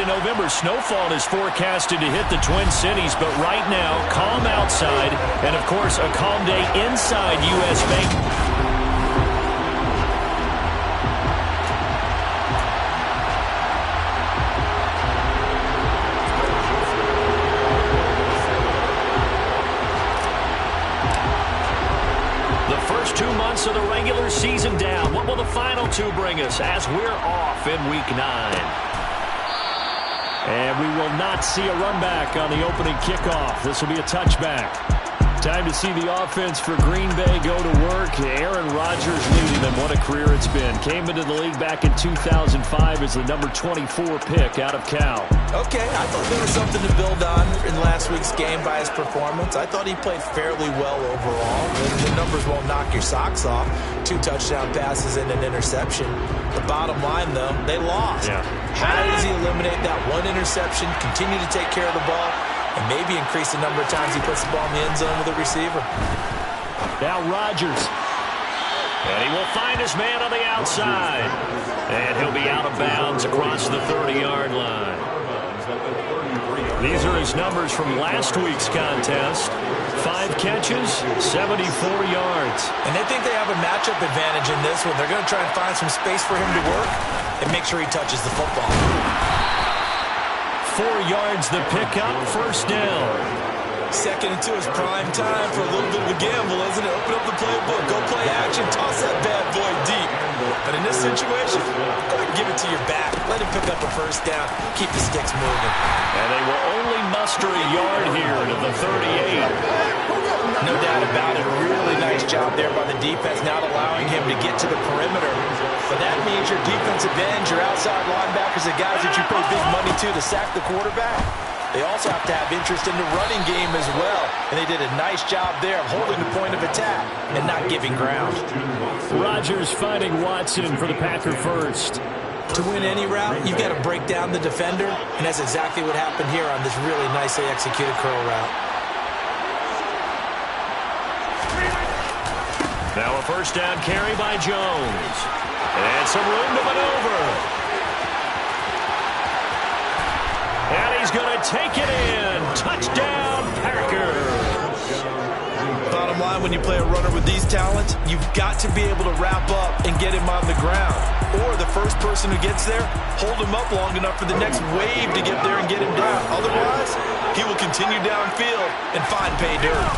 November. Snowfall is forecasted to hit the Twin Cities, but right now, calm outside, and of course, a calm day inside U.S. Bank. Of the regular season down. What will the final two bring us as we're off in Week 9? And we will not see a run back on the opening kickoff. This will be a touchback. Time to see the offense for Green Bay go to work. Aaron Rodgers leading them. What a career it's been. Came into the league back in 2005 as the number 24 pick out of Cal. Okay, I thought there was something to build on in last week's game by his performance. I thought he played fairly well overall. The numbers won't knock your socks off. 2 touchdown passes and an interception. The bottom line, though, they lost. Yeah. How does he eliminate that one interception, continue to take care of the ball, and maybe increase the number of times he puts the ball in the end zone with a receiver? Now Rodgers. And he will find his man on the outside. And he'll be out of bounds across the 30-yard line. These are his numbers from last week's contest. 5 catches, 74 yards. And they think they have a matchup advantage in this one. They're going to try and find some space for him to work and make sure he touches the football. 4 yards the pickup, first down. Second and 2 is prime time for a little bit of a gamble, isn't it? Open up the playbook, go play action, toss that bad boy deep. But in this situation, go ahead and give it to your back. Let him pick up a first down. Keep the sticks moving. And they will only muster a yard here to the 38. No doubt about it. Really nice job there by the defense, not allowing him to get to the perimeter. But that means your defensive ends, your outside linebackers, the guys that you pay big money to sack the quarterback. They also have to have interest in the running game as well. And they did a nice job there of holding the point of attack and not giving ground. Rodgers finding Watson for the Packer first. To win any route, you've got to break down the defender. And that's exactly what happened here on this really nicely executed curl route. Now a first down carry by Jones. And some room to maneuver. And he's going to take it in. Touchdown, Packers. Bottom line, when you play a runner with these talents, you've got to be able to wrap up and get him on the ground. Or the first person who gets there, hold him up long enough for the next wave to get there and get him down. Otherwise, he will continue downfield and find pay dirt.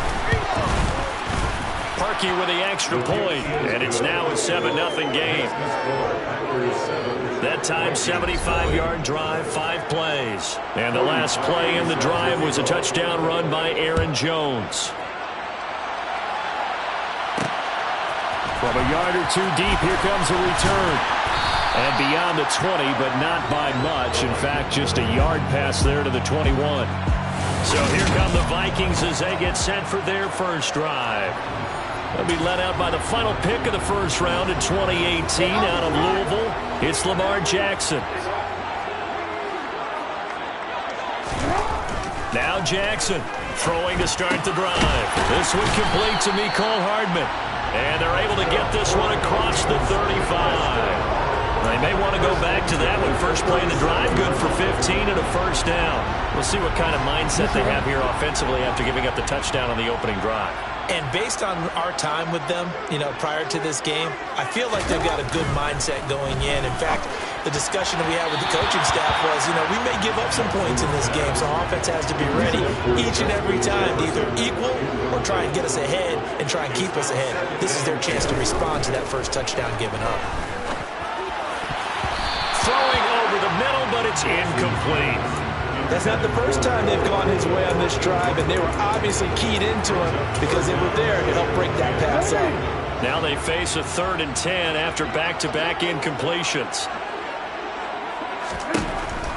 Parkey with the extra point, and it's now a 7-0 game. That time, 75-yard drive, 5 plays. And the last play in the drive was a touchdown run by Aaron Jones. From a yard or 2 deep, here comes a return. And beyond the 20, but not by much. In fact, just a yard pass there to the 21. So here come the Vikings as they get set for their first drive. They'll be led out by the final pick of the first round in 2018 out of Louisville. It's Lamar Jackson. Now Jackson throwing to start the drive. This one complete to Mecole Hardman. And they're able to get this one across the 35. They may want to go back to that one. First play in the drive, good for 15 and a first down. We'll see what kind of mindset they have here offensively after giving up the touchdown on the opening drive. And based on our time with them, prior to this game, I feel like they've got a good mindset going in. In fact, the discussion that we had with the coaching staff was, we may give up some points in this game, so offense has to be ready each and every time to either equal or try and get us ahead and try and keep us ahead. This is their chance to respond to that first touchdown given up. Throwing over the middle, but it's incomplete. That's not the first time they've gone his way on this drive, and they were obviously keyed into him because they were there to help break that pass up. Now they face a 3rd and 10 after back-to-back incompletions.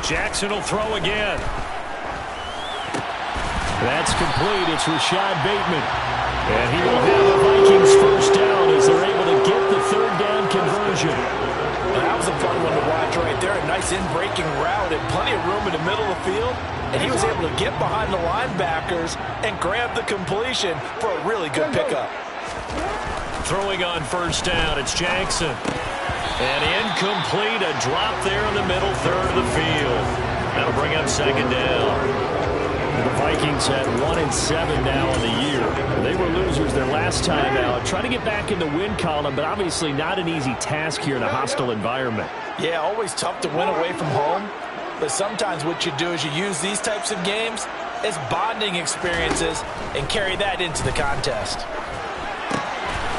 Jackson will throw again. That's complete. It's Rashad Bateman. And he will have the Vikings first down as they're able to get the 3rd down conversion. That was a fun one to watch right there. A nice in-breaking route and plenty of room in the middle of the field. And he was able to get behind the linebackers and grab the completion for a really good pickup. Throwing on first down, it's Jackson. And incomplete, a drop there in the middle 3rd of the field. That'll bring up second down. The Vikings at 1-7 now on the year. They were losers their last time out. Trying to get back in the win column, but obviously not an easy task here in a hostile environment. Yeah, always tough to win away from home. But sometimes what you do is you use these types of games as bonding experiences and carry that into the contest.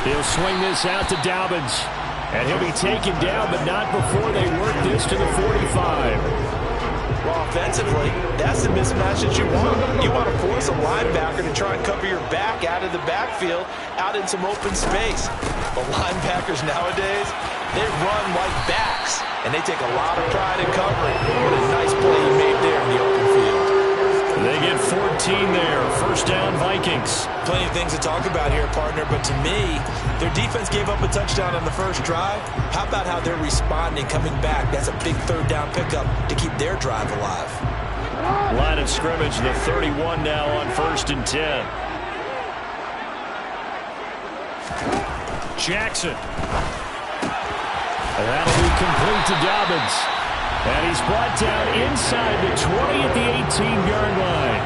He'll swing this out to Dobbins. And he'll be taken down, but not before they work this to the 45. Well, offensively, that's the mismatch that you want. You want to force a linebacker to try and cover your back out of the backfield, out in some open space. But linebackers nowadays, they run like backs, and they take a lot of pride in covering. What a nice play he made there in the open field. They get 14 there. First down, Vikings. Plenty of things to talk about here, partner, but to me, their defense gave up a touchdown on the first drive. How about how they're responding, coming back? That's a big third down pickup to keep their drive alive. Line of scrimmage, the 31 now on 1st and 10. Jackson. And that'll be complete to Dobbins. And he's brought down inside the 20 at the 18-yard line.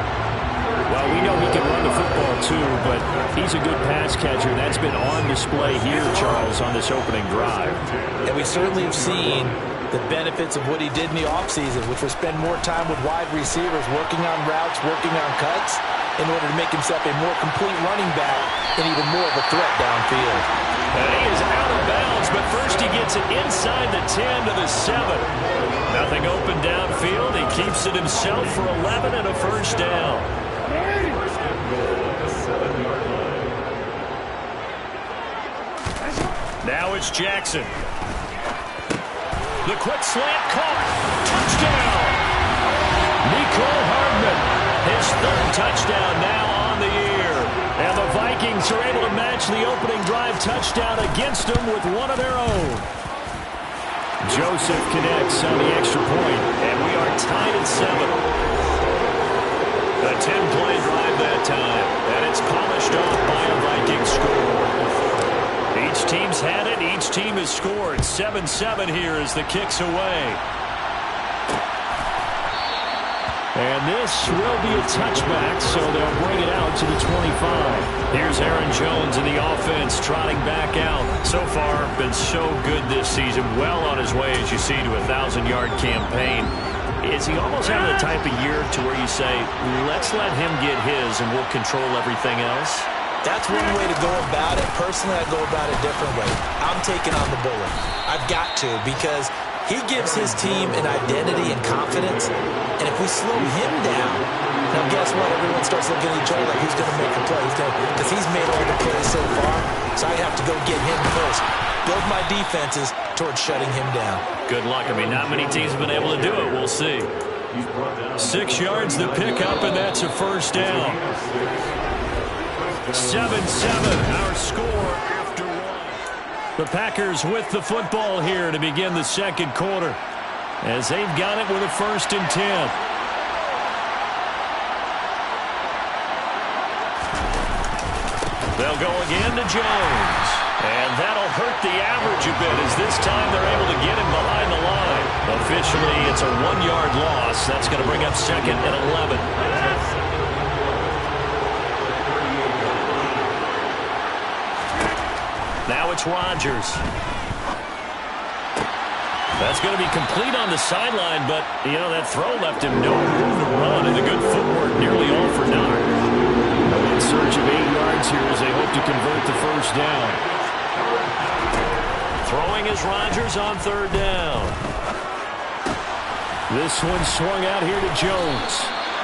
Well, we know he can run the football, too, but he's a good pass catcher. That's been on display here, Charles, on this opening drive. And we certainly have seen the benefits of what he did in the offseason, which was spend more time with wide receivers, working on routes, working on cuts, in order to make himself a more complete running back and even more of a threat downfield. And he is out of bounds, but first he gets it inside the 10 to the 7. Nothing open downfield. He keeps it himself for 11 and a first down. Now it's Jackson. The quick slant caught. Touchdown. Nicole Hardman. His third touchdown now on the year. And the Vikings are able to match the opening drive touchdown against them with one of their own. Joseph connects on the extra point, and we are tied at 7. A 10-play drive that time, and it's polished off by a Viking score. Each team's had it. Each team has scored. 7-7 here as the kick's away. And this will be a touchback, so they'll bring it out to the 25. Here's Aaron Jones in the offense trotting back out. So far, been so good this season. Well on his way, as you see, to a 1,000-yard campaign. Is he almost having the type of year to where you say, let's let him get his and we'll control everything else? That's one way to go about it. Personally, I go about it a different way. I'm taking on the bullet. I've got to, because he gives his team an identity and confidence. And if we slow him down, now guess what? Everyone starts looking at each other like, who's going to make the play? Because he's made all the plays so far. So I have to go get him first. Build my defenses towards shutting him down. Good luck. I mean, not many teams have been able to do it. We'll see. 6 yards the pickup, and that's a first down. 7-7, our score after 1. The Packers with the football here to begin the second quarter, as they've got it with a 1st and 10. They'll go again to Jones. And that'll hurt the average a bit, as this time they're able to get him behind the line. Officially, it's a 1-yard loss. That's going to bring up 2nd and 11. Now it's Rodgers. That's going to be complete on the sideline, but, you know, that throw left him no room to run, and the good footwork nearly all for naught. In search of 8 yards here as they hope to convert the first down. Throwing is Rodgers on 3rd down. This one swung out here to Jones.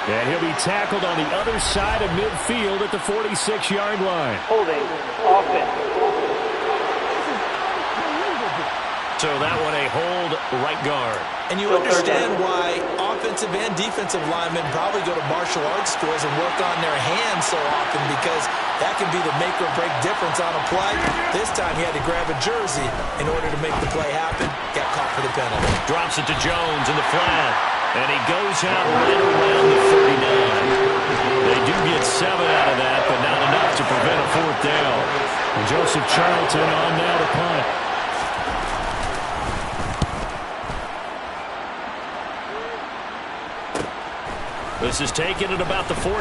And he'll be tackled on the other side of midfield at the 46-yard line. Holding, offense. So that one a hold right guard. And you understand why offensive and defensive linemen probably go to martial arts schools and work on their hands so often, because that can be the make or break difference on a play. This time he had to grab a jersey in order to make the play happen. Got caught for the penalty. Drops it to Jones in the flat. And he goes out right around the 39. They do get 7 out of that, but not enough to prevent a 4th down. And Joseph Charlton on now to punt. This is taken at about the 14.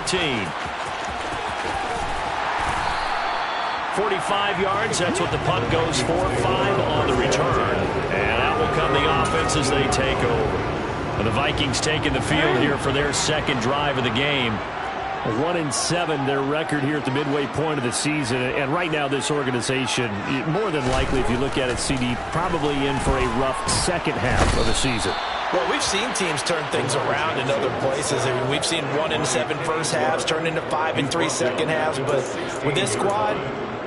45 yards, that's what the punt goes for. 5 on the return. And out will come the offense as they take over. And the Vikings taking the field here for their second drive of the game. 1-7, their record here at the midway point of the season. And right now, this organization, more than likely, if you look at it, CD, probably in for a rough second half of the season. Well, we've seen teams turn things around in other places. I mean, we've seen 1-7 first halves turn into 5-3 second halves. But with this squad,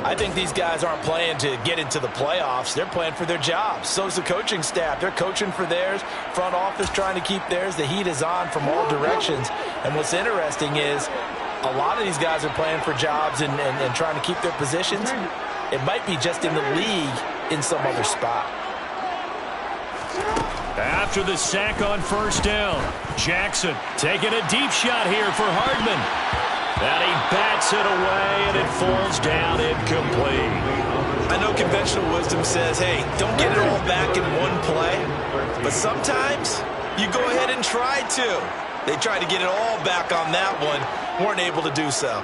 I think these guys aren't playing to get into the playoffs. They're playing for their jobs. So is the coaching staff. They're coaching for theirs. Front office trying to keep theirs. The heat is on from all directions. And what's interesting is a lot of these guys are playing for jobs and trying to keep their positions. It might be just in the league in some other spot. After the sack on first down, Jackson taking a deep shot here for Hardman. And he bats it away, and it falls down incomplete. I know conventional wisdom says, hey, don't get it all back in one play. But sometimes you go ahead and try to. They tried to get it all back on that one. Weren't able to do so.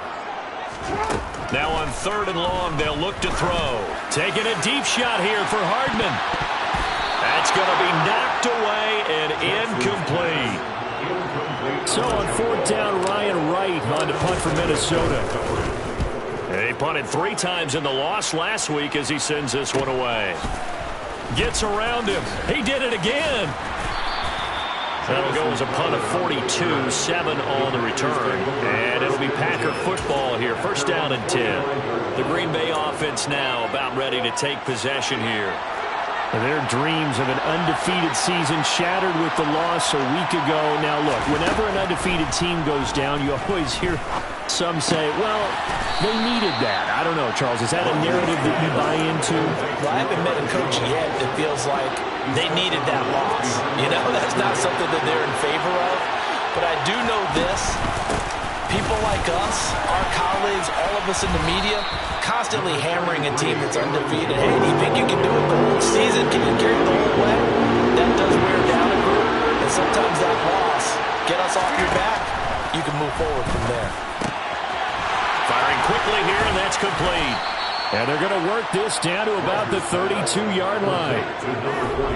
Now on 3rd and long, they'll look to throw. Taking a deep shot here for Hardman. That's going to be knocked away and incomplete. So on 4th down, Ryan Wright on to punt for Minnesota. He punted 3 times in the loss last week as he sends this one away. Gets around him. He did it again. That'll go as a punt of 42, 7 on the return. And it'll be Packer football here. 1st down and 10. The Green Bay offense now about ready to take possession here. Their dreams of an undefeated season shattered with the loss a week ago. Now, look, whenever an undefeated team goes down, you always hear some say, well, they needed that. I don't know, Charles. Is that a narrative that you buy into? Well, I haven't met a coach yet that feels like they needed that loss. You know, that's not something that they're in favor of. But I do know this. People like us, our colleagues, all of us in the media, constantly hammering a team that's undefeated. Hey, do you think you can do it the whole season? Can you carry it the whole way? That does wear down a group. And sometimes that loss, get us off your back, you can move forward from there. Firing quickly here, and that's complete. And they're going to work this down to about the 32-yard line.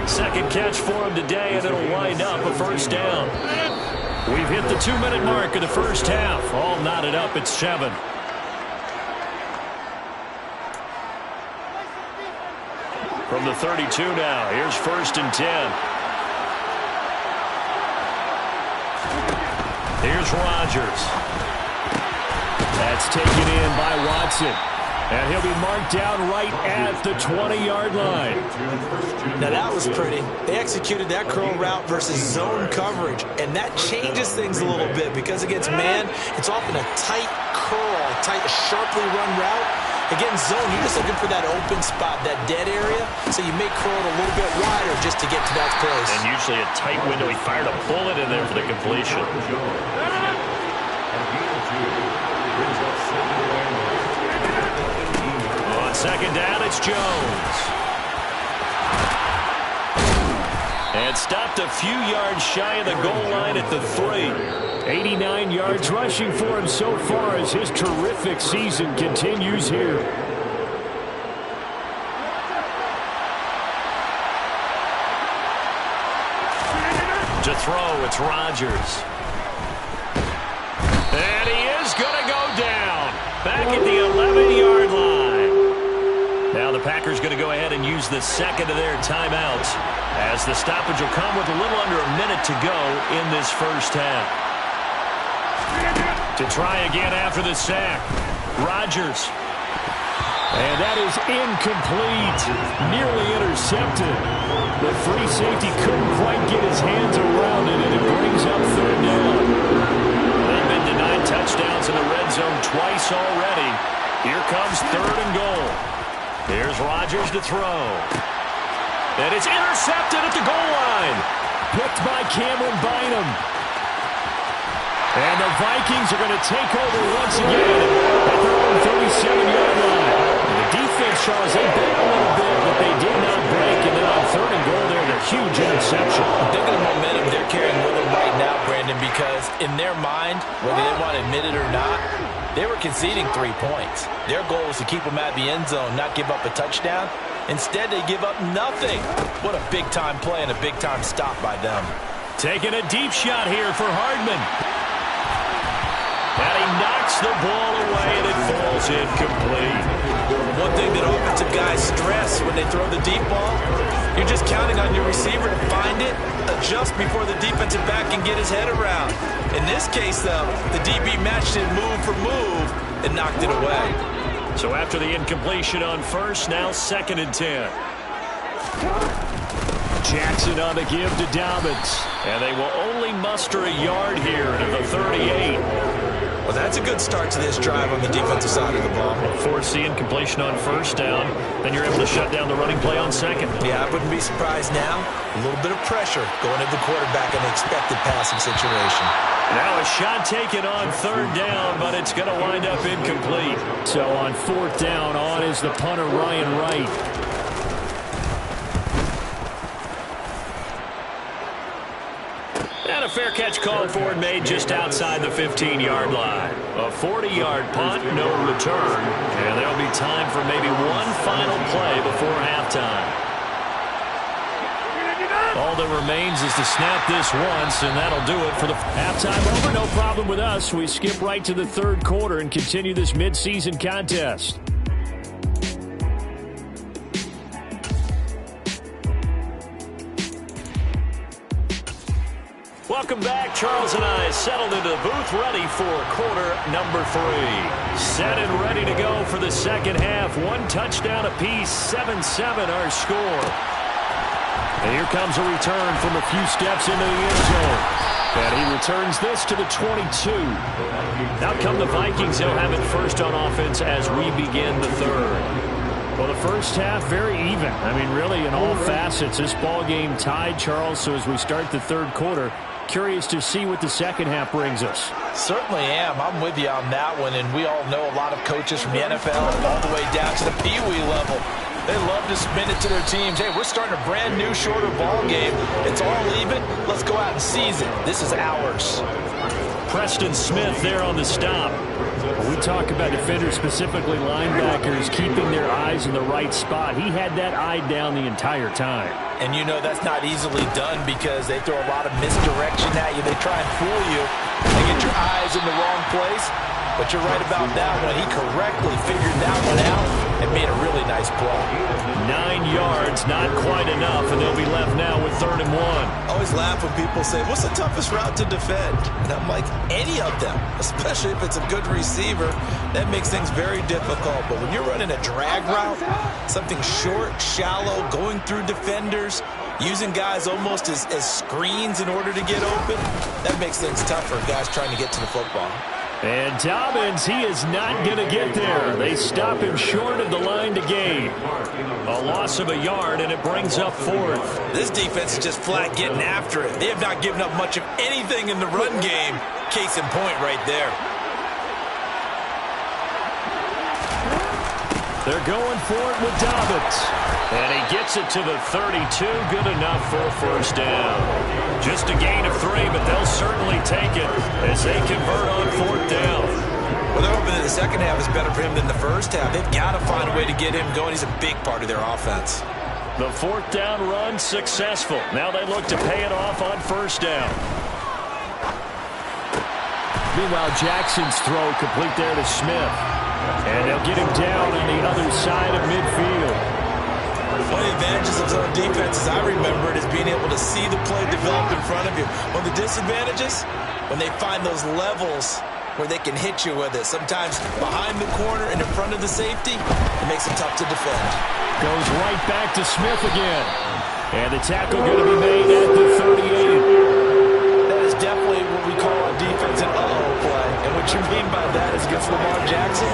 Second catch for him today, and it'll wind up a 1st down. We've hit the 2-minute mark of the first half. All knotted up at 7. From the 32 now, here's 1st and 10. Here's Rodgers. That's taken in by Watson. And he'll be marked down right at the 20-yard line. Now that was pretty. They executed that curl route versus zone coverage. And that changes things a little bit because against man, it's often a tight curl, tight, sharply run route. Against zone, you're just looking for that open spot, that dead area. So you may curl it a little bit wider just to get to that place. And usually a tight window. He fired a bullet in there for the completion. On 2nd down, it's Jones. And stopped a few yards shy of the goal line at the 3. 89 yards rushing for him so far as his terrific season continues here. To throw, it's Rodgers. And he is going to go down. Back at the 11-yard line. Now the Packers going to go ahead and use the second of their timeouts as the stoppage will come with a little under a minute to go in this first half. To try again after the sack, Rodgers. And that is incomplete. Nearly intercepted. The free safety couldn't quite get his hands around it, and it brings up 3rd down. They've been denied touchdowns in the red zone twice already. Here comes 3rd and goal. Here's Rodgers to throw. And it's intercepted at the goal line. Picked by Cameron Bynum. And the Vikings are going to take over once again at their own 37-yard line. And the defense, Charles, they bit a little bit, but they did not break. And then on third and goal there, the huge interception. Think of the momentum they're carrying with them right now, Brandon, because in their mind, whether they want to admit it or not, they were conceding 3 points. Their goal was to keep them at the end zone, not give up a touchdown. Instead, they give up nothing. What a big-time play and a big-time stop by them. Taking a deep shot here for Hardman. And he knocks the ball away, and it falls incomplete. One thing that offensive guys stress when they throw the deep ball, you're just counting on your receiver to find it, adjust before the defensive back can get his head around. In this case, though, the DB matched it move for move and knocked it away. So after the incompletion on first, now 2nd and 10. Jackson on the give to Dobbins. And they will only muster a yard here to the 38. Well, that's a good start to this drive on the defensive side of the ball. Force the incompletion on first down. Then you're able to shut down the running play on second. Yeah, I wouldn't be surprised now. A little bit of pressure going at the quarterback in the expected passing situation. Now a shot taken on third down, but it's going to wind up incomplete. So on 4th down, on is the punter, Ryan Wright. And a fair catch called for and made just outside the 15-yard line. A 40-yard punt, no return. And there'll be time for maybe one final play before halftime. All that remains is to snap this once, and that'll do it for the halftime over. No problem with us. We skip right to the 3rd quarter and continue this midseason contest. Welcome back. Charles and I settled into the booth, ready for quarter number 3. Set and ready to go for the second half. One touchdown apiece, 7-7 our score. And here comes a return from a few steps into the end zone. And he returns this to the 22. Out come the Vikings. They'll have it first on offense as we begin the 3rd. Well, the first half, very even. I mean, really, in all facets, this ball game tied, Charles. So as we start the 3rd quarter, curious to see what the second half brings us. Certainly am. I'm with you on that one. And we all know a lot of coaches from the NFL all the way down to the Pee-wee level. They love to spin it to their teams. Hey, we're starting a brand new, shorter ball game. It's all even. Let's go out and seize it. This is ours. Preston Smith there on the stop. When we talk about defenders, specifically linebackers, keeping their eyes in the right spot, he had that eye down the entire time. And you know that's not easily done because they throw a lot of misdirection at you. They try and fool you. They get your eyes in the wrong place. But you're right about that one. He correctly figured that one out and made a really nice play. 9 yards, not quite enough, and they'll be left now with 3rd and 1. I always laugh when people say, what's the toughest route to defend? And I'm like, any of them, especially if it's a good receiver. That makes things very difficult. But when you're running a drag route, something short, shallow, going through defenders, using guys almost as screens in order to get open, that makes things tough for guys trying to get to the football. And Dobbins, he is not going to get there. They stop him short of the line to gain. A loss of a yard, and it brings up 4th. This defense is just flat getting after it. They have not given up much of anything in the run game. Case in point right there. They're going for it with Dobbins. And he gets it to the 32. Good enough for a first down. Just a gain of 3, but they'll certainly take it as they convert on 4th down. Well, they're hoping that the second half is better for him than the first half. They've got to find a way to get him going. He's a big part of their offense. The 4th down run successful. Now they look to pay it off on first down. Meanwhile, Jackson's throw complete there to Smith. And they'll get him down on the other side of midfield. One of the advantages of zone defense, as I remember it, is being able to see the play develop in front of you. One of the disadvantages, when they find those levels where they can hit you with it. Sometimes behind the corner and in front of the safety, it makes it tough to defend. Goes right back to Smith again. And the tackle going to be made at the 38. That is definitely what we call on defense an uh-oh play. And what you mean by that is against Lamar Jackson,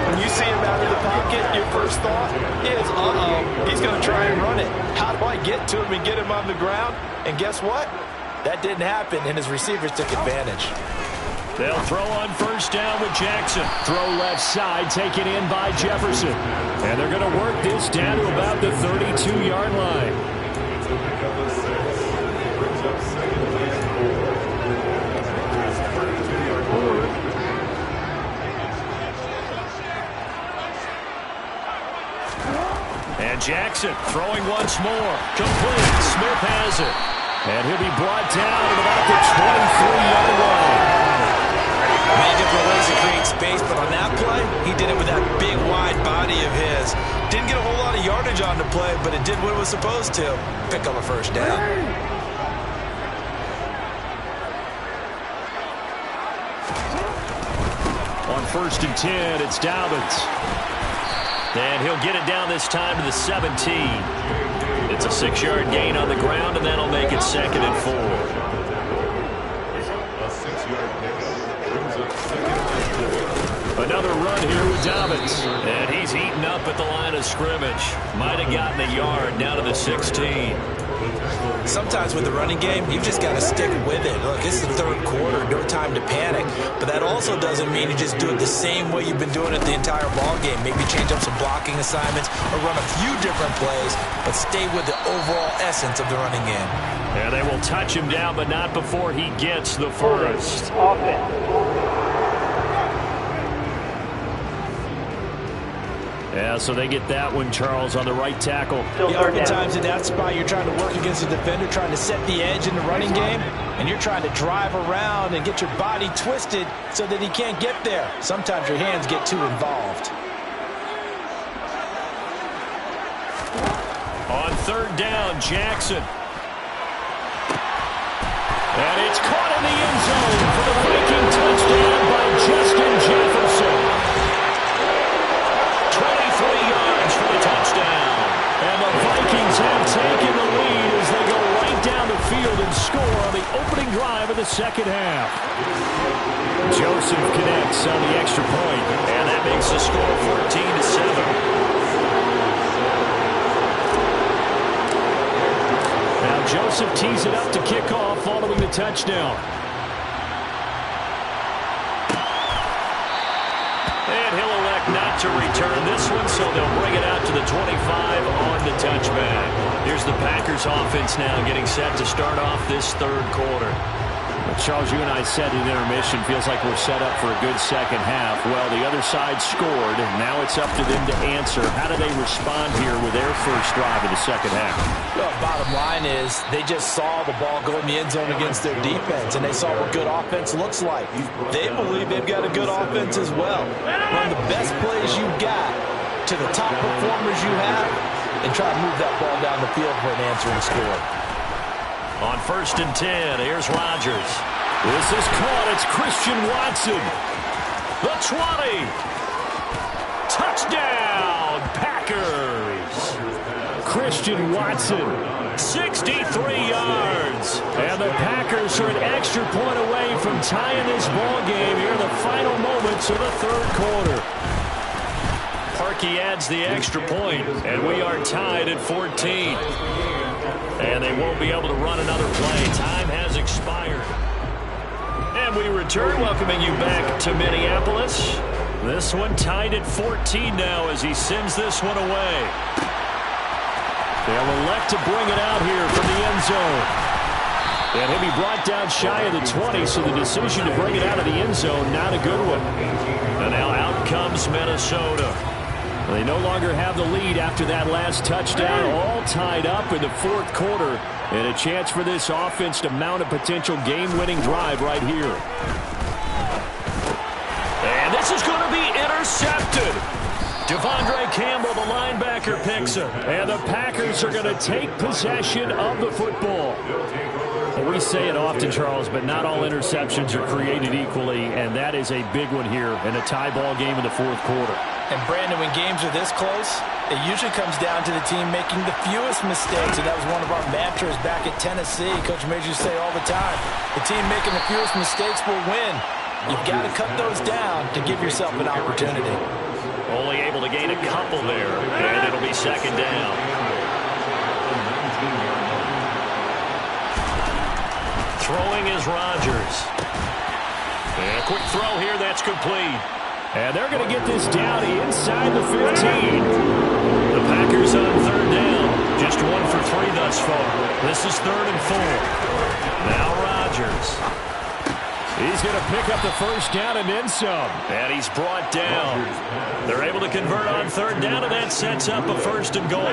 when you see him out of the pocket, your first thought is, uh-oh, he's going to try and run it. How do I get to him and get him on the ground? And guess what? That didn't happen, and his receivers took advantage. They'll throw on first down with Jackson. Throw left side, taken in by Jefferson. And they're going to work this down to about the 32-yard line. And Jackson throwing once more. Complete. Smith has it. And he'll be brought down at about the 23-yard line. Many different ways to create space, but on that play, he did it with that big, wide body of his. Didn't get a whole lot of yardage on the play, but it did what it was supposed to. Pick up a first down. On 1st and 10, it's Dobbins. And he'll get it down this time to the 17. It's a 6-yard gain on the ground, and that'll make it 2nd and 4. Another run here with Dobbins. And he's eaten up at the line of scrimmage. Might have gotten a yard down to the 16. Sometimes with the running game, you've just got to stick with it. Look, it's the 3rd quarter, no time to panic. But that also doesn't mean you just do it the same way you've been doing it the entire ball game. Maybe change up some blocking assignments or run a few different plays, but stay with the overall essence of the running game. And they will touch him down, but not before he gets the first. Offense. Yeah, so they get that one, Charles, on the right tackle. Oftentimes in that spot, you're trying to work against the defender, trying to set the edge in the running game, and you're trying to drive around and get your body twisted so that he can't get there. Sometimes your hands get too involved. On 3rd down, Jackson. And it's caught in the end zone for the Viking touchdown by Justin Jefferson. 23 yards for the touchdown. And the Vikings have taken the lead as they go right down the field and score on the opening drive of the 2nd half. Joseph connects on the extra point, and that makes the score 14-7. Now Joseph tees it up to kick off following the touchdown. And he'll elect not to return this one, so they'll bring it out to the 25 on the touchback. Here's the Packers offense now getting set to start off this 3rd quarter. Charles, you and I said in intermission, feels like we're set up for a good 2nd half. Well, the other side scored, and now it's up to them to answer. How do they respond here with their first drive of the 2nd half? Well, bottom line is they just saw the ball go in the end zone against their defense, and they saw what good offense looks like. They believe they've got a good offense as well. Run the best plays you've got to the top performers you have, and try to move that ball down the field for an answering score. On 1st and 10, here's Rodgers. This is caught. It's Christian Watson. The 20. Touchdown, Packers. Christian Watson, 63 yards. And the Packers are an extra point away from tying this ball game here in the final moments of the 3rd quarter. Parkey adds the extra point, and we are tied at 14. And they won't be able to run another play. Time has expired. And we return, welcoming you back to Minneapolis. This one tied at 14 now as he sends this one away. They'll elect to bring it out here from the end zone. And he'll be brought down shy of the 20, so the decision to bring it out of the end zone, not a good one. And now out comes Minnesota. They no longer have the lead after that last touchdown, all tied up in the 4th quarter, and a chance for this offense to mount a potential game-winning drive right here. And this is going to be intercepted. Devondre Campbell, the linebacker, picks him, and the Packers are going to take possession of the football. Well, we say it often, Charles, but not all interceptions are created equally, and that is a big one here in a tie ball game in the 4th quarter. And Brandon, when games are this close, it usually comes down to the team making the fewest mistakes, and that was one of our mantras back at Tennessee. Coach Major say all the time, the team making the fewest mistakes will win. You've got to cut those down to give yourself an opportunity. Only able to gain a couple there, and it'll be 2nd down. Throwing is Rodgers. And a quick throw here, that's complete. And they're going to get this down inside the 15. The Packers on 3rd down. Just 1 for 3 thus far. This is 3rd and 4. Now Rodgers. He's going to pick up the first down and then some. And he's brought down. They're able to convert on third down, and that sets up a first and goal.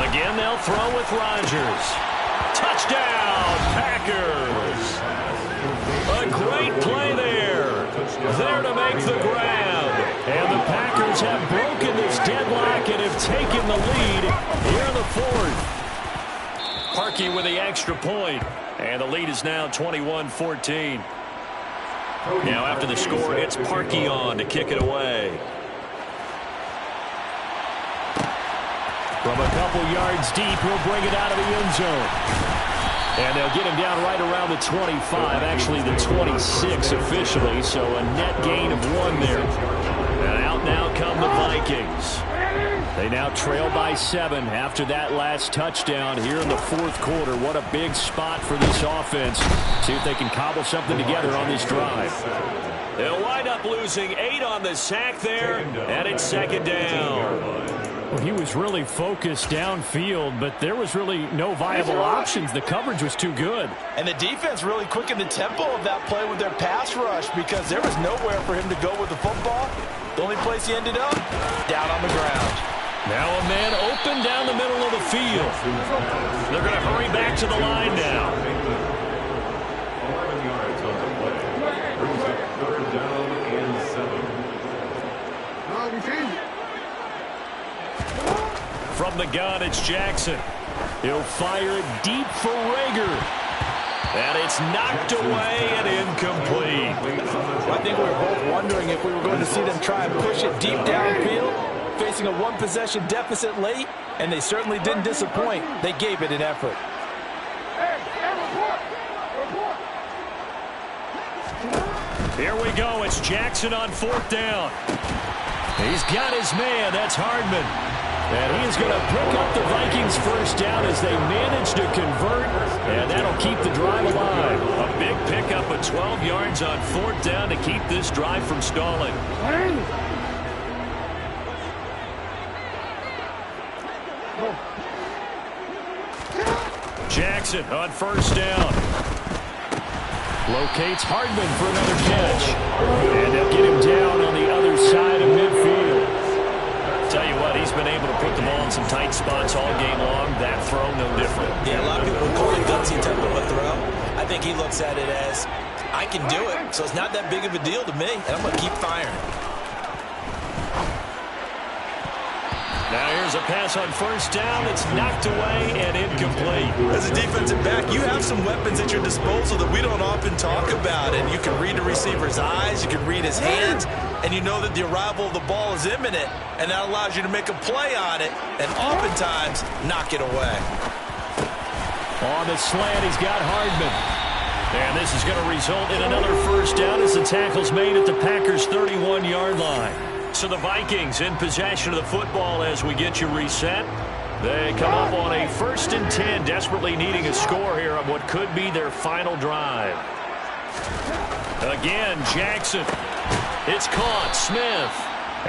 Again, they'll throw with Rodgers. Touchdown, Packers. A great play there. There to make the grab. And the Packers have broken this deadlock and have taken the lead here in the fourth. Parkey with the extra point. And the lead is now 21-14. Now after the score, it's Parkey on to kick it away. From a couple yards deep, he'll bring it out of the end zone. And they'll get him down right around the 25, actually the 26 officially, so a net gain of 1 there. And out now come the Vikings. They now trail by 7 after that last touchdown here in the fourth quarter. What a big spot for this offense. See if they can cobble something together on this drive. They'll wind up losing 8 on the sack there, and it's second down. Well, he was really focused downfield, but there was really no viable options. The coverage was too good. And the defense really quickened the tempo of that play with their pass rush because there was nowhere for him to go with the football. The only place he ended up, down on the ground. Now a man open down the middle of the field. They're going to hurry back to the line now. 11 yards on the play. Brings up third down and 7. From the gun, it's Jackson. He'll fire it deep for Rager. And it's knocked away and incomplete. I think we were both wondering if we were going to see them try and push it deep downfield, facing a one-possession deficit late, and they certainly didn't disappoint. They gave it an effort. Here we go. It's Jackson on fourth down. He's got his man. That's Hardman. And he is going to pick up the Vikings first down as they manage to convert, and that'll keep the drive alive. A big pickup of 12 yards on fourth down to keep this drive from stalling. Jackson on first down. Locates Hardman for another catch. And they'll get him down on the other side of midfield. Tell you what, he's been able to put the ball in some tight spots all game long. That throw, no different. Yeah, a lot of people would call it gutsy type of a throw. I think he looks at it as, I can do it, so it's not that big of a deal to me, and I'm going to keep firing. Now here's a pass on first down. It's knocked away and incomplete. As a defensive back, you have some weapons at your disposal that we don't often talk about. And you can read the receiver's eyes, you can read his hands, and you know that the arrival of the ball is imminent, and that allows you to make a play on it and oftentimes knock it away. On the slant, he's got Hardman. And this is going to result in another first down as the tackle's made at the Packers' 31-yard line. So the Vikings in possession of the football as we get you reset. They come up on a 1st and 10, desperately needing a score here on what could be their final drive. Again, Jackson. It's caught. Smith.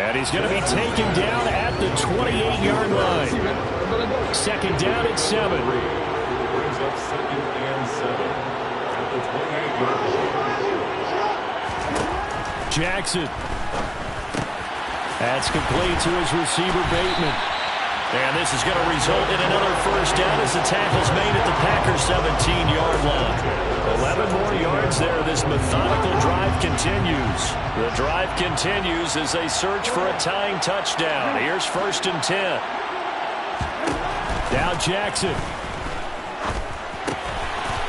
And he's going to be taken down at the 28-yard line. Second down at 7. Brings up second and 7 at the 28-yard line. Jackson. That's complete to his receiver, Bateman. And this is going to result in another first down as the tackle's made at the Packers' 17-yard line. 11 more yards there. This methodical drive continues. The drive continues as they search for a tying touchdown. Here's 1st and 10. Now Jackson.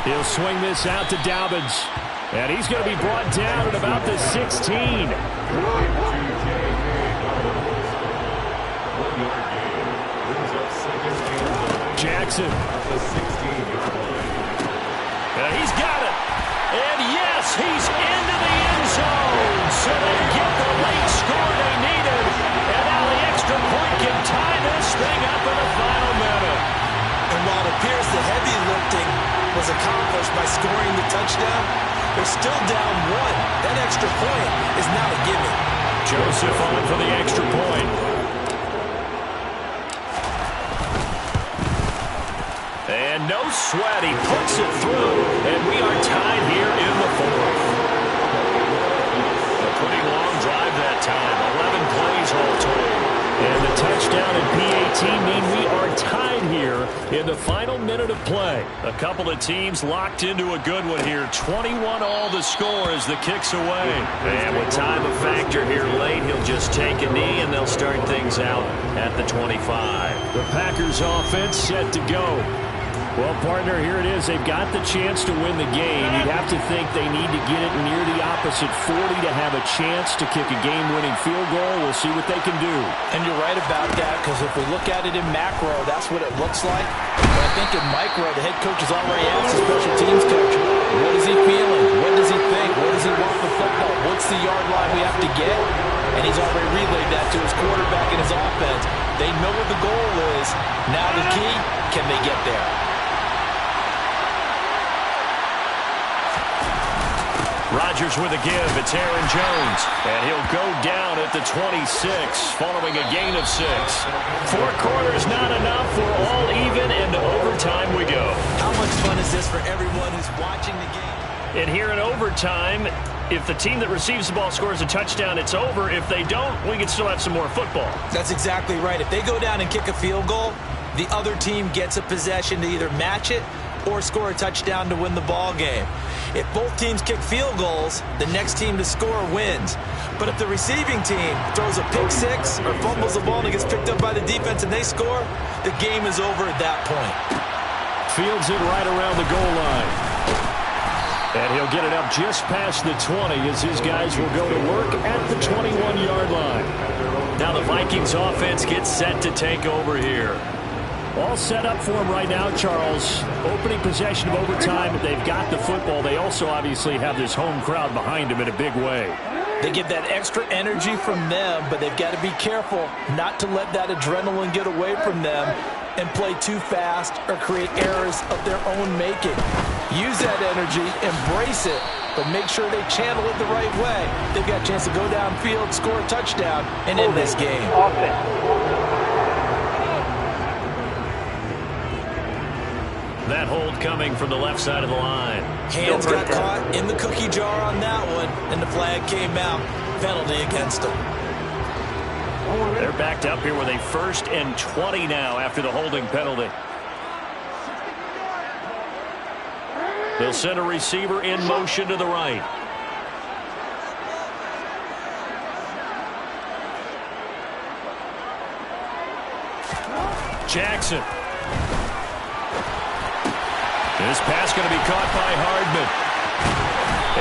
He'll swing this out to Dobbins. And he's going to be brought down at about the 16. Jackson. He's got it. And yes, he's into the end zone. So they get the late score they needed. And now the extra point can tie this thing up in the final minute. And while it appears the heavy lifting was accomplished by scoring the touchdown, they're still down 1. That extra point is not a gimme. Joseph on for the extra point. And no sweat, he puts it through, and we are tied here in the fourth. A pretty long drive that time, 11 plays all told. And the touchdown and PAT mean we are tied here in the final minute of play. A couple of teams locked into a good one here. 21 all the score as the kick's away. And with time a factor here late, he'll just take a knee and they'll start things out at the 25. The Packers offense set to go. Well, partner, here it is. They've got the chance to win the game. You'd have to think they need to get it near the opposite 40 to have a chance to kick a game-winning field goal. We'll see what they can do. And you're right about that, because if we look at it in macro, that's what it looks like. But I think in micro, the head coach has already asked the special teams coach, what is he feeling? What does he think? What does he want for football? What's the yard line we have to get? And he's already relayed that to his quarterback and his offense. They know what the goal is. Now the key, can they get there? Rodgers with a give. It's Aaron Jones. And he'll go down at the 26 following a gain of 6. 4 quarters not enough. We're all even, and to overtime we go. How much fun is this for everyone who's watching the game? And here in overtime, if the team that receives the ball scores a touchdown, it's over. If they don't, we can still have some more football. That's exactly right. If they go down and kick a field goal, the other team gets a possession to either match it or score a touchdown to win the ball game. If both teams kick field goals, the next team to score wins. But if the receiving team throws a pick six or fumbles the ball and it gets picked up by the defense and they score, the game is over at that point. Fields it right around the goal line. And he'll get it up just past the 20 as his guys will go to work at the 21-yard line. Now the Vikings offense gets set to take over here. All set up for him right now, Charles. Opening possession of overtime. They've got the football. They also obviously have this home crowd behind them in a big way. They get that extra energy from them, but they've got to be careful not to let that adrenaline get away from them and play too fast or create errors of their own making. Use that energy, embrace it, but make sure they channel it the right way. They've got a chance to go downfield, score a touchdown, and end this game. That hold coming from the left side of the line. Hands got caught in the cookie jar on that one, and the flag came out. Penalty against them. They're backed up here with a 1st and 20 now after the holding penalty. They'll send a receiver in motion to the right. Jackson. This pass going to be caught by Hardman.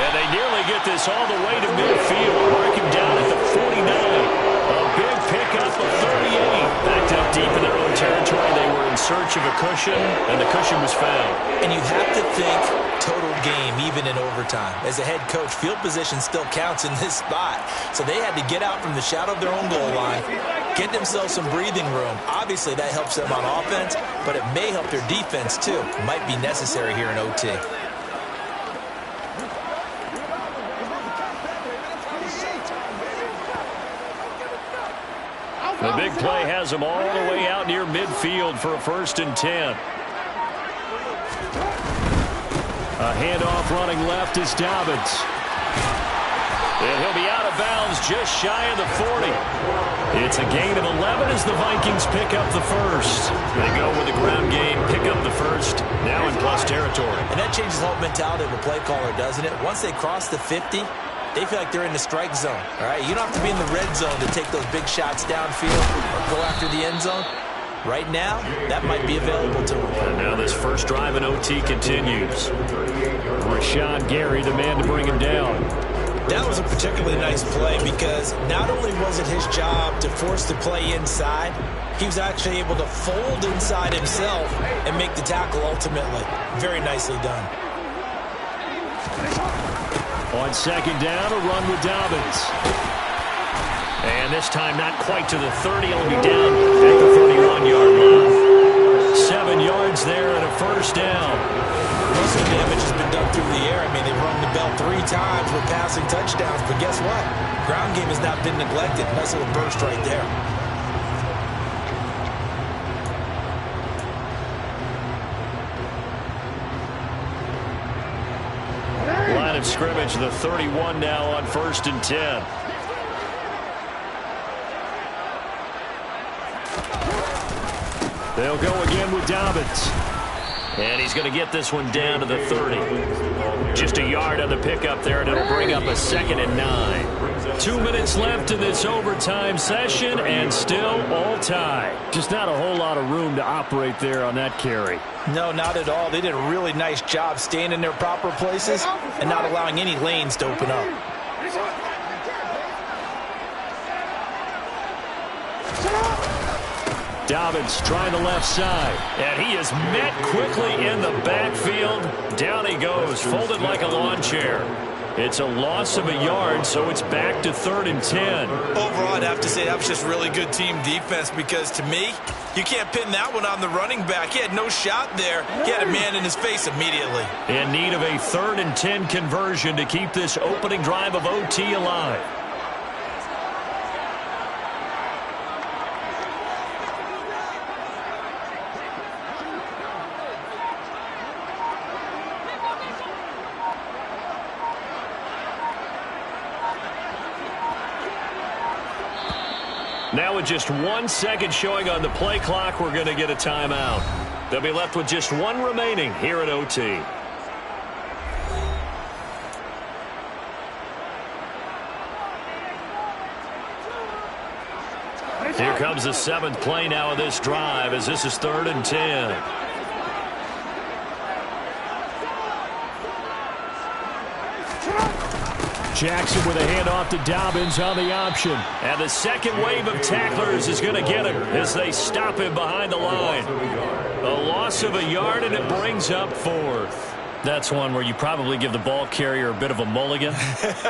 And they nearly get this all the way to midfield. Mark him down at the 49. A big pickup of 38. Backed up deep in their own territory. They were in search of a cushion, and the cushion was found. And you have to think total game, even in overtime. As a head coach, field position still counts in this spot. So they had to get out from the shadow of their own goal line, get themselves some breathing room. Obviously, that helps them on offense, but it may help their defense, too. Might be necessary here in OT. The big play has them all the way out near midfield for a 1st and 10. A handoff running left is Dobbins. And he'll be out of bounds just shy of the 40. It's a gain of 11 as the Vikings pick up the 1st. They go with the ground game, pick up the 1st, now in plus territory. And that changes the whole mentality of a play caller, doesn't it? Once they cross the 50, they feel like they're in the strike zone. All right, you don't have to be in the red zone to take those big shots downfield or go after the end zone. Right now, that might be available to him. And now this first drive in OT continues. Rashawn Gary, the man to bring him down. That was a particularly nice play because not only was it his job to force the play inside, he was actually able to fold inside himself and make the tackle ultimately. Very nicely done. On 2nd down, a run with Dobbins. And this time not quite to the 30. He'll be down at the 31-yard line. 7 yards there and a 1st down. Most of the damage has been done through the air. I mean, they've rung the bell 3 times with passing touchdowns. But guess what? Ground game has not been neglected. Nice little burst right there. of scrimmage, the 31 now on 1st and 10. They'll go again with Dobbins. And he's going to get this one down to the 30. Just a yard on the pickup there, and it'll bring up a 2nd and 9. 2 minutes left in this overtime session, and still all tied. Just not a whole lot of room to operate there on that carry. No, not at all. They did a really nice job staying in their proper places and not allowing any lanes to open up. Dobbins trying the left side, and he is met quickly in the backfield. Down he goes, folded like a lawn chair. It's a loss of a yard, so it's back to 3rd and 10. Overall, I'd have to say that was just really good team defense because, to me, you can't pin that one on the running back. He had no shot there. He had a man in his face immediately. In need of a 3rd and 10 conversion to keep this opening drive of OT alive. Now with just 1 second showing on the play clock, we're going to get a timeout. They'll be left with just 1 remaining here at OT. Here comes the 7th play now of this drive as this is 3rd and 10. Jackson with a handoff to Dobbins on the option. And the second wave of tacklers is going to get him as they stop him behind the line. A loss of a yard, and it brings up 4th. That's one where you probably give the ball carrier a bit of a mulligan,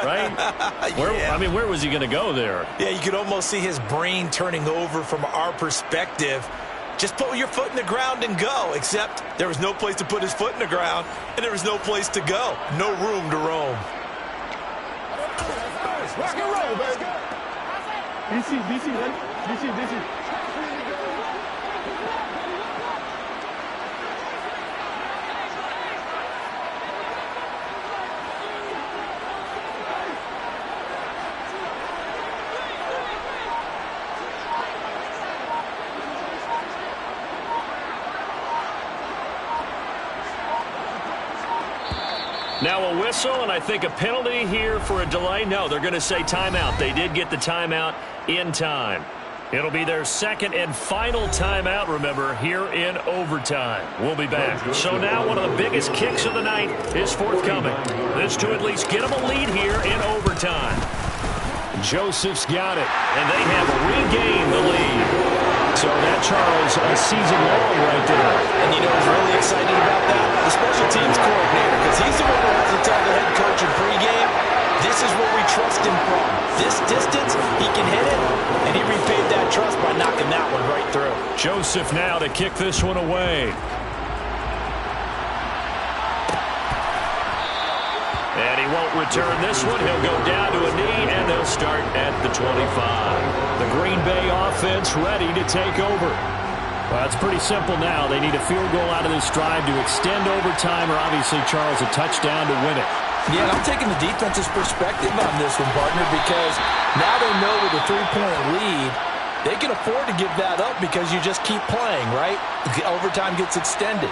right? Yeah. I mean, where was he going to go there? Yeah, you could almost see his brain turning over from our perspective. Just put your foot in the ground and go, except there was no place to put his foot in the ground, and there was no place to go. No room to roam. Rock and roll, baby. DC, ready? DC. Now a whistle, and I think a penalty here for a delay. No, they're going to say timeout. They did get the timeout in time. It'll be their 2nd and final timeout, remember, here in overtime. We'll be back. So now one of the biggest kicks of the night is forthcoming. This to at least get them a lead here in overtime. Joseph's got it, and they have regained the lead. So that, Charles, a season long right there. And you know what's really exciting about that? The special teams coordinator, because he's the one who has to tell the head coach in pregame, this is where we trust him from. This distance, he can hit it, and he repaid that trust by knocking that one right through. Joseph now to kick this one away. And he won't return this one. He'll go down to a knee, and they'll start at the 25. The Green Bay offense ready to take over. Well, it's pretty simple now. They need a field goal out of this drive to extend overtime, or obviously, Charles, a touchdown to win it. Yeah, and I'm taking the defense's perspective on this one, partner, because now they know with a 3-point lead, they can afford to give that up because you just keep playing, right? The overtime gets extended.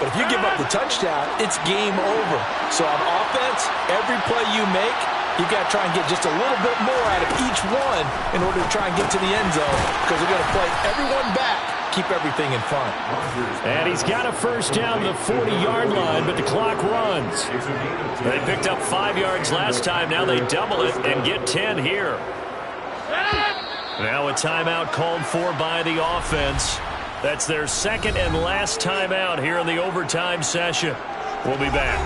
But if you give up the touchdown, it's game over. So on offense, every play you make, you've got to try and get just a little bit more out of each one in order to try and get to the end zone because they're going to play everyone back, keep everything in front. And he's got a first down to the 40-yard line, but the clock runs. They picked up 5 yards last time. Now they double it and get 10 here. Now a timeout called for by the offense. That's their 2nd and last timeout here in the overtime session. We'll be back.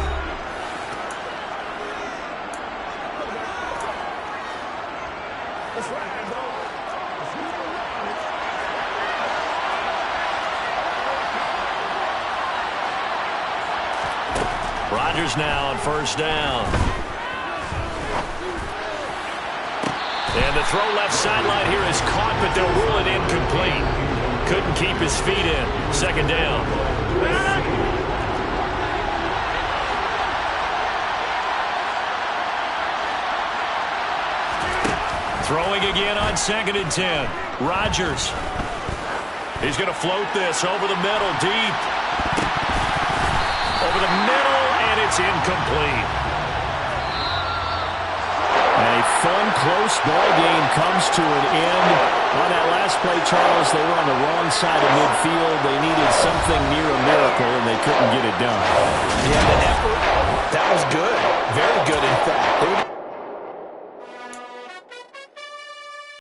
Rodgers now on first down. And the throw left sideline here is caught, but they'll rule it incomplete. Couldn't keep his feet in. 2nd down. again on 2nd and 10. Rodgers. He's going to float this over the middle, deep. Over the middle, and it's incomplete. A fun, close ball game comes to an end. On that last play, Charles, they were on the wrong side of midfield. They needed something near a miracle, and they couldn't get it done. Yeah, the effort, that was good. Very good, in fact.